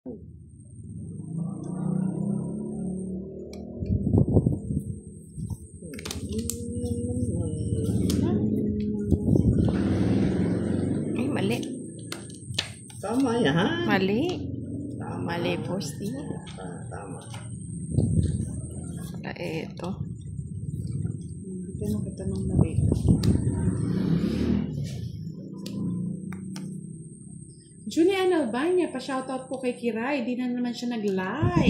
Ay, mali. Tama yan. Mali. Tama. Mali, Bosti. Tama. Wala ito. Hindi ka nakatanong mali. Julian Albania, pa-shoutout po kay Kiray. Di na naman siya nag-live.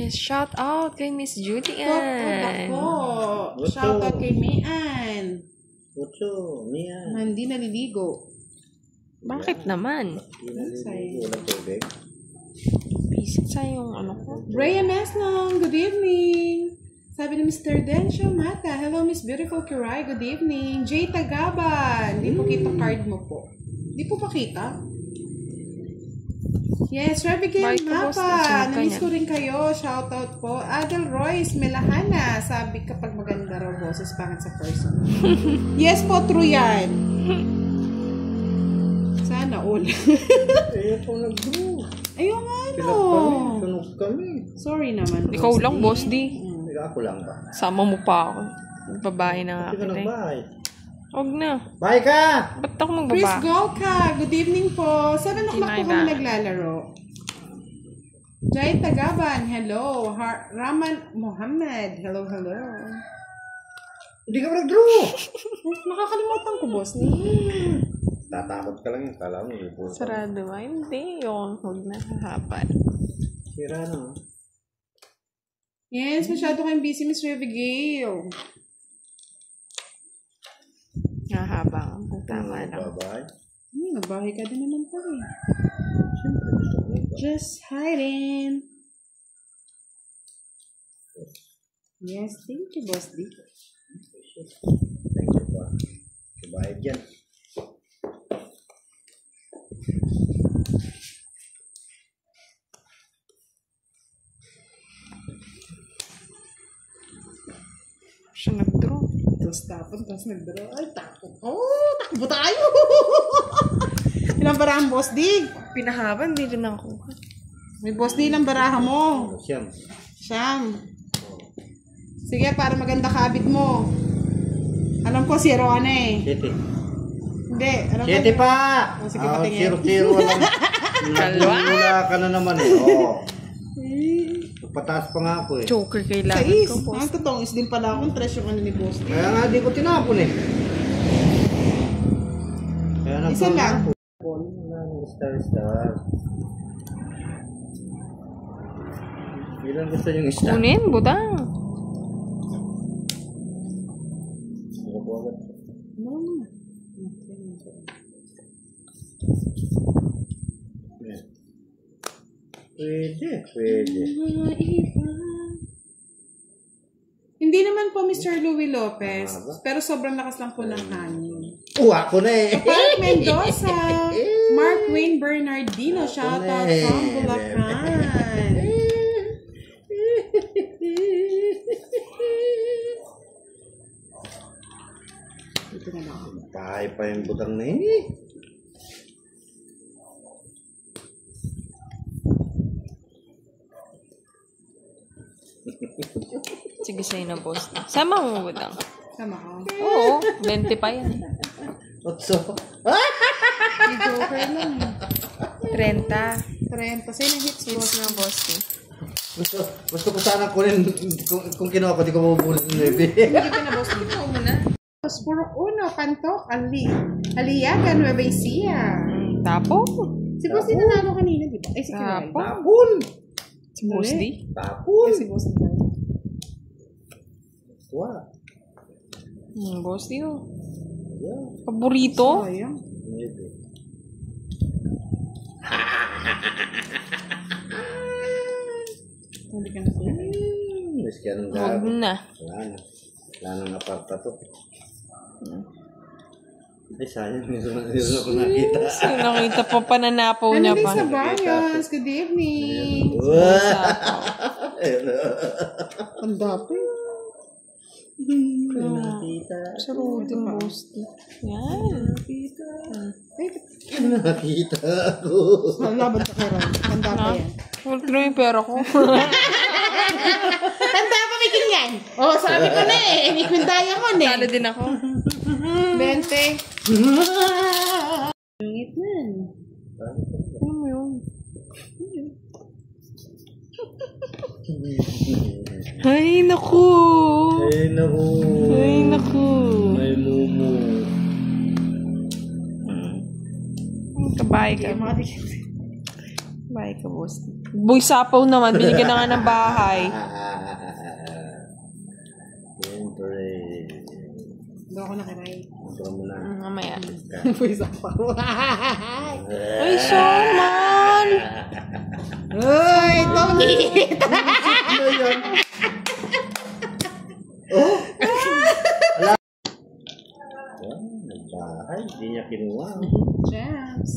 Yes. Shout out kay Miss Julian. Ako. Shoutout kay Mian. Utso, Mia. Hindi naliligo. Bakit naman? Wala tubig. Pisit sa yung ano ko. Rhea Meslong, good evening. Sabi ni Mr. Densho Mata, hello Miss Beautiful Kiray, good evening. Jay Tagaban, di po kita card mo po. Di po pakita? Yes, Rebigay Mapa, namiss ko rin kayo, shoutout po. Adel Royce, Melahana, sabi kapag maganda raw boses, pangit sa person. Yes po, true yan. Sana all. Ayaw ko nag-do. Ayaw nga no. Sunog kami. Sorry naman. Ikaw lang, Boss D. Ako lang ba? Sama mo pa ako. Babae na nga Hindi ka kita. nagbahay. Huwag na. Bahay ka! Ba't ako Chris magbabae? Golka, good evening po. 7 o'clock po kami naglalaro. Jai Tagaban, hello. Raman Mohammed, hello, hello. Hindi ka nag-draw! Nakakalimutan ko, boss. Tatakot ka lang yun. Kala mo. Sarado ba? Hindi. Yung huwag na hahapal. Sira na. Yes, masyado kayong busy, Miss Revigale. Hahaba. Tama lang. Babahay. Nagbahay ka din naman po eh. Siyempre, gusto ko ba? Just hiding. Yes, thank you, Boss D. Thank you pa. Babahay dyan. Siya nag-draw. Tapos nag-draw. Ay, takbo. Oh, takbo tayo! Ilang barahan, Boss D? Pinahaba, hindi rin ako. May Boss D, ilang baraha mo? Siyam. Siyam. Sige, para maganda kabit mo. Alam ko, zero ano eh. 7. Hindi. Alam ko, 7 pa! Oh, sige, patingin. 0-0 lang. Kalwa. Wala ka na naman eh. Oo. Pataas pa nga ako eh. Choker kailangan Sais. ko, Boss. Ang totoong is din pala akong tres yung ano ni Boss D. Kaya nga di ko tinapon eh. Kaya Isa lang. Star. Ilan gusto yung star? Kunin, budang. Pwede. Hindi naman po Mr. Louie Lopez, pero sobrang lakas lang po ng hangin. Ako na eh. Park Mendoza, Mark Wayne Bernardino, shoutout from Bulacan. Ito na lang. Bahay pa yung butang na yun eh. Sige sa'yo na, Boss. Sama mo, budang. Sama ko. Oo, 20 pa yan. Otso. May joker lang. 30. 30. Sa'yo na hits, Hits boss. na, Boss. Gusto ko sana kunin kung kinuha ko, di ko mabubulit ng lebe. Hindi ka na, boss. Ikaw muna. Purok Uno, Pantok, Aliaga, Nueva Ecija. Tapo. Si boss din nanalo kanina, di ba? Ay, si Kiray. Tapo. Tapon! Si Boss D. Tapon! Ay, si boss din. Tuwa. Boss D, oh. Yeah. Paborito. Sayang. Lebe. Hindi ka na siya. Miski anong Huwag gagawin. na. Wala na. Wala nang aparta to. Ay, sayang. Meron ako nakita. So, nakita pa pananapaw niya Ano pa. sa Barrios? Good evening. Ang dapat. Nakita. Sa Rudy, Boss D. Yan. Nakita ako. Laban sa Kiray. Handa pa yan. Balik na yung pera ko. Tanda pa may ganyan. Oh, sabi ko na eh. Liquid diamond eh. Talo din ako. 20. Pangit yan. Ano mo yun? Ay, naku. Ay, naku. Ay, naku. May mumu. Kabay ka. Kabay ka, boss. Boy, sapaw naman. Binigyan na nga ng bahay. Siyempre. Hindi ako nakiray. Ito mo na. Mamaya. Pwesa pa. Ay, Solman! Uy, Tommy! Ano yun? Oh? Wala. Nagbahay. Hindi niya kinuha. Jams.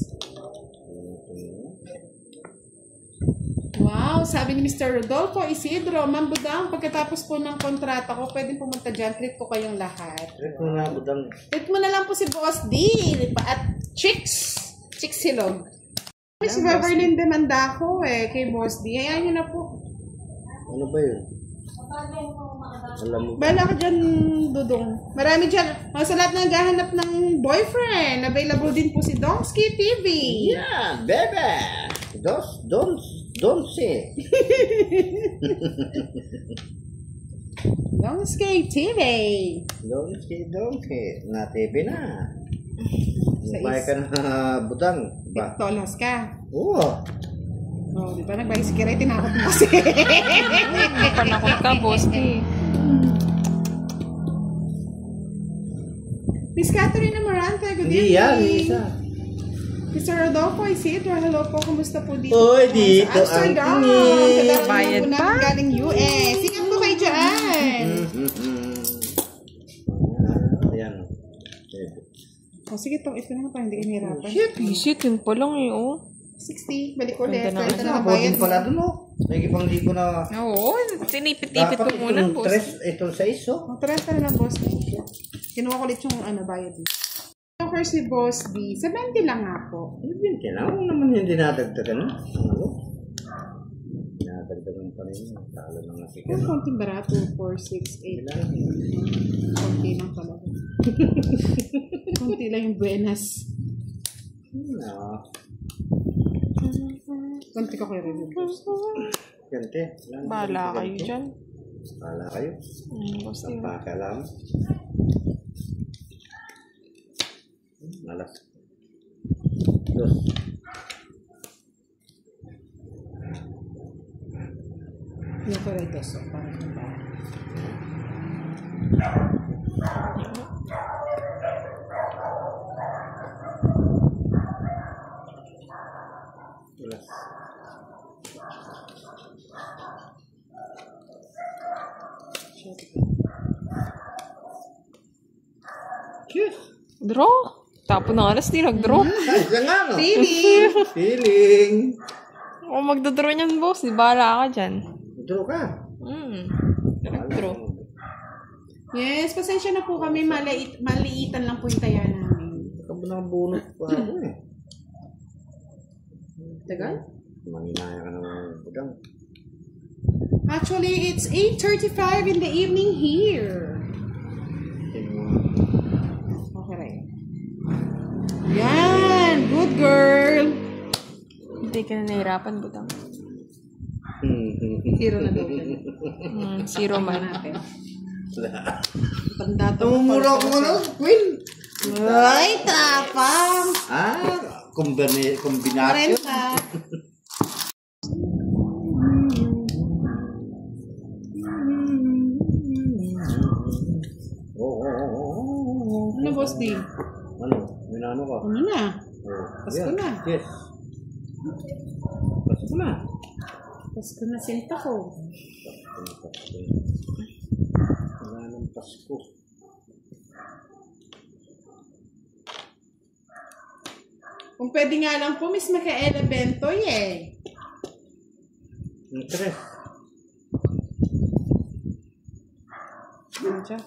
Wow, sabi ni Mr. Rodolfo Isidro, Ma'am Budang, pagkatapos po ng kontrata ko, pwedeng pumunta dyan, treat ko kayong lahat. Trip mo na, Budang. Treat mo na lang po si Boss D at Chicks Silog. Si Beverly demanda ko kay Boss D. Hayaan nyo na po. Ano ba yun? Alam mo ba? Bala ka dyan, Dudong. Marami dyan. Sa lahat na naghahanap ng boyfriend, available din po si Domsky TV. Yeah, baby! Don't say. Domsky TV. Don't say. Na TV na. Nagbayad ka na, Budang. Ba? Tolas ka. Oo. Oh, di ba? Nagbayad si Kiray, tinakot mo kasi. Panakot ka, boss. Miss Catherine Amarante, good Hindi yan, evening. isa. Mr. Rodolfo Isidro, hello po. Kumusta po dito? Oy, dito Sa ang Amsterdam. tingin. Kadarating Bayad po namin pa? galing US. Ingat po kayo dyan. Ayan. Oh, sige, ito naman pa, hindi inihirapan. Shit, yun pa lang eh, oh. 60, balik ulit. Ganda Ito naman. na bayad. Nabutin pala dun, oh. May pang di ko na... Oo, tinipit-tipit ko muna, Dapat boss. itong 6, oh. Oh, 30 na lang, boss. Kinuha ko ulit yung bayad. Of course, si Boss B. 70 lang nga po. 20 na. Huwag naman yung dinadagdagan. Dinadagdagan pa rin. Talo lang natin. Yung konting barato, 4, 6, 8. Konti lang pala. Konti lang yung buenas. No. Konti ko kayo rin. Ganti. Bahala kayo dyan. Bahala kayo. Boss, Ang pakalam. Malas. Dos. Yung ko rin so parang ba? Malas. Cute. Draw? Tapo ng alas, di nag-draw. Ay, siya nga, no? Feeling! Feeling. O magdodraw niyan, boss. Di bahala ka dyan. Draw ka. Nag-draw. Yes, pasensya na po kami. Maliitan lang po yung taya namin. Kabunang-bunot pa ako eh. Tagal? Maninaya ka ng budang. Actually, it's 8:35 in the evening here. Okay, right. Yan! Good girl! Hindi ka na nahirapan, butang. Zero na daw. Zero man. Natin. Tanda to. Tumumura ko na, Queen. Ay, tapang! Kombinasyon. 40. Ano, Boss D? Ano? Minano ka? Ano na? Pasko Pasko na. Yes. Pasko na. Pasko na sinta ko. Wala ng Pasko. Kung pwede nga lang po, Miss Micaela Bentoy eh. Interest. Ano siya?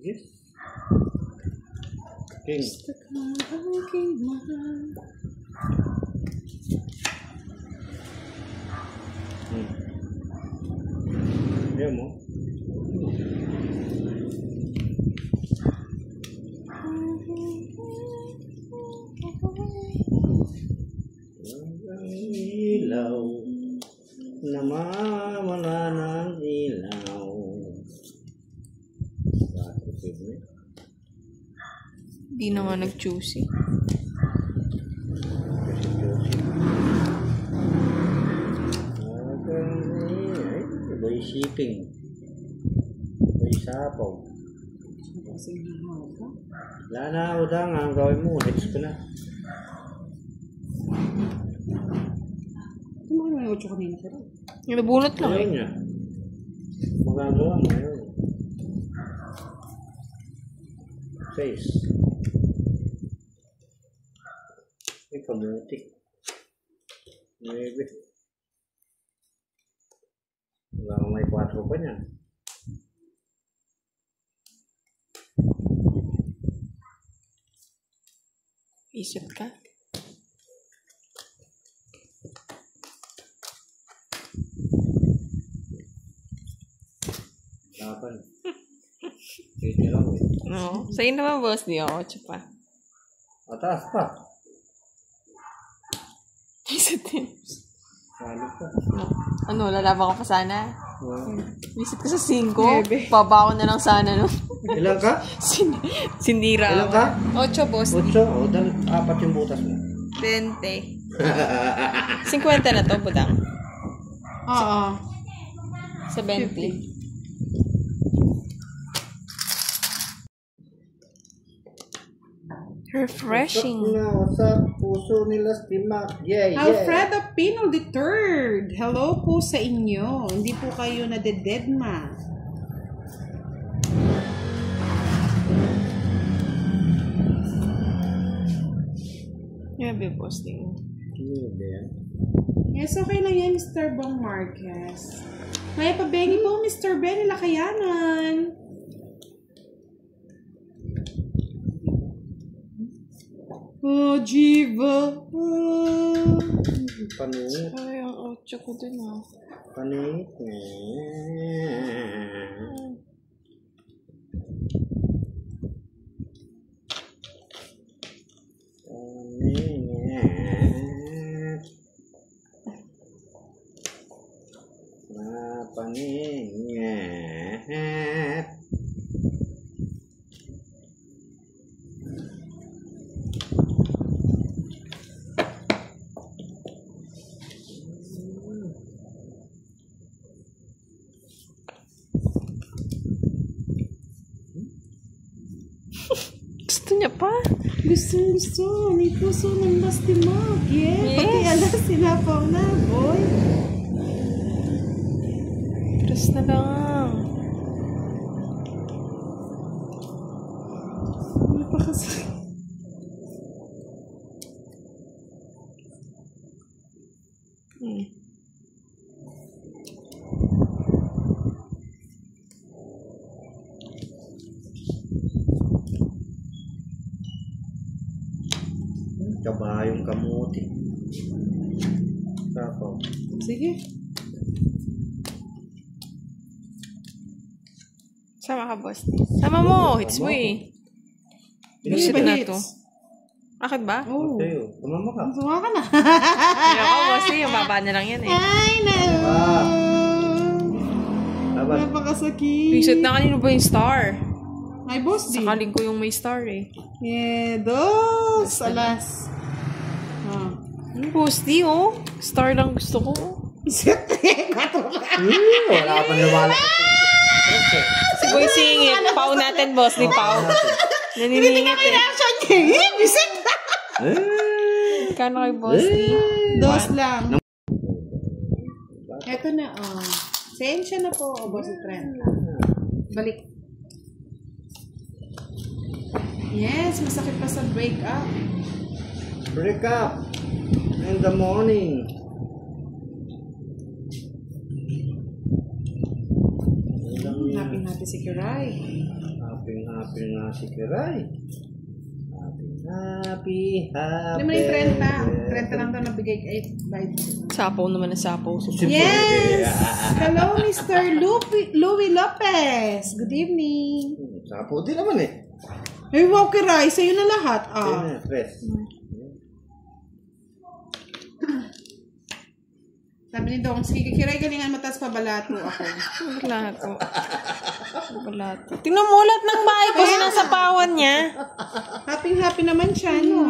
Yes. King. Gusto ka aking mahal. Yan mo. Ang ilaw, namamala ng ilaw. Di na nga nag-choosy. Boy shipping. Boy sapaw. Wala na, udang. Ang gawin mo, next ko na. Ano naman yung 8 kanina ko? Nabunot lang Ayun niya. Magagawa mo yun. 6. Ay, kamutik. 9. Wala kang may 4 pa niya. Isip ka. Laban. Pwede lang eh. No. Sa'yo naman, boss. Di ako. 8 pa. Mataas pa. Isip din. Salo pa. No. Ano, lalaban ka pa sana? Wow. Isip ka sa 5. Baba ko na lang sana, no? Ilan ka? Sindira. Ilan ka? 8, boss. 8. O, dahil 4 yung butas mo. 20. 50 na to, budang. Oo. Sa 20. Refreshing. Sa puso nila Stimac. Yeah, yeah. Alfredo Pino III. Hello po sa inyo. Hindi po kayo nadededma. Yeah, be posting. Yes, okay lang yan, Mr. Bong Marquez. Maya pa Benny po, Mr. Benny Lakayanan. Oh, Jiva. Panit. Ay, ang 8 ko din, ah. Panit. Panit. Gusto niya pa. Gusto. May puso ng bastimag. Yeah. Pati alas sinapaw na, boy. Press na lang. Napakasakit. Kabayong kamuti. Sapaw. Sige. Sama ka, boss. Sama mo. Hits mo eh. Bullshit na to. Akit ba? Oh. Sa'yo. Tumama ka. Suwa ka na. Hindi ako, boss. Yung baba na lang yan eh. Ay, no. Laban. Napakasakit. Reset na kanino ba yung star? Ay, boss, di. Sakaling ko yung may star eh. Yeah, dos. Alas. Yung boss, di oh. Star lang gusto ko. Wala ka pa nawala. Si Boy singit. Pau natin, boss. Di pau. Naniningit eh. Reaction niya. Bisit. Kano kay boss, di? Dos lang. Eto na, oh. Sensya na po, oh, boss, 30. Balik. Yes, masakit pa sa break up. Break up. In the morning. Happy si Kiray. Happy nga si Kiray. Happy, Hindi mo na yung 30. 30 lang daw nabigay kay Biden. Sapo naman na sapo. Yes! Hello, Mr. Louie Lopez. Good evening. Sapo din naman eh. Ay, wow, Kiray. Sa'yo na lahat. Ayun na, fresh. Sabi ni Dong, sige, Kiray, galingan mataas pa balato ako. Balato. Balato. Tingnan mo lahat ng bahay ko. Sinasapawan niya. Happy naman siya, no?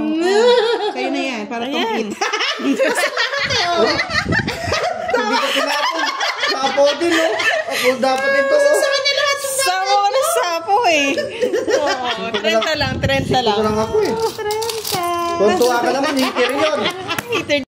Sa'yo na yan, para Ayan. complete. Hindi ka tinapon. Sapo din, no? Ako dapat ito. Sapo ko na sapo eh. Oh, 30 lang, 30 lang. Ito lang ako eh. 30. Tuntua ka naman, hiti rin yun. Hater